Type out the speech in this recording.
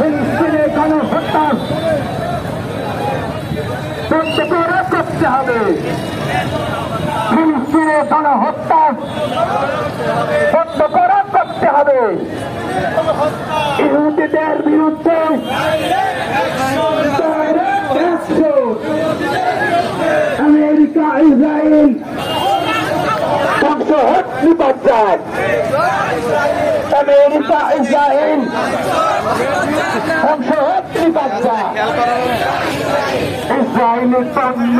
ফিলিস্তিনে গণহত্যা বন্ধ করে করতে হবে। ফিলিস্তিনে গণহত্যা বন্ধ করে করতে হবে। ইহুদিদের বিরুদ্ধে আমেরিকা ইসরায়েল ধ্বংস হোক নিপাত। আমেরিকা ইসরায়েল ধ্বংস হোক নিপাত। ইসরায়েলি পণ্য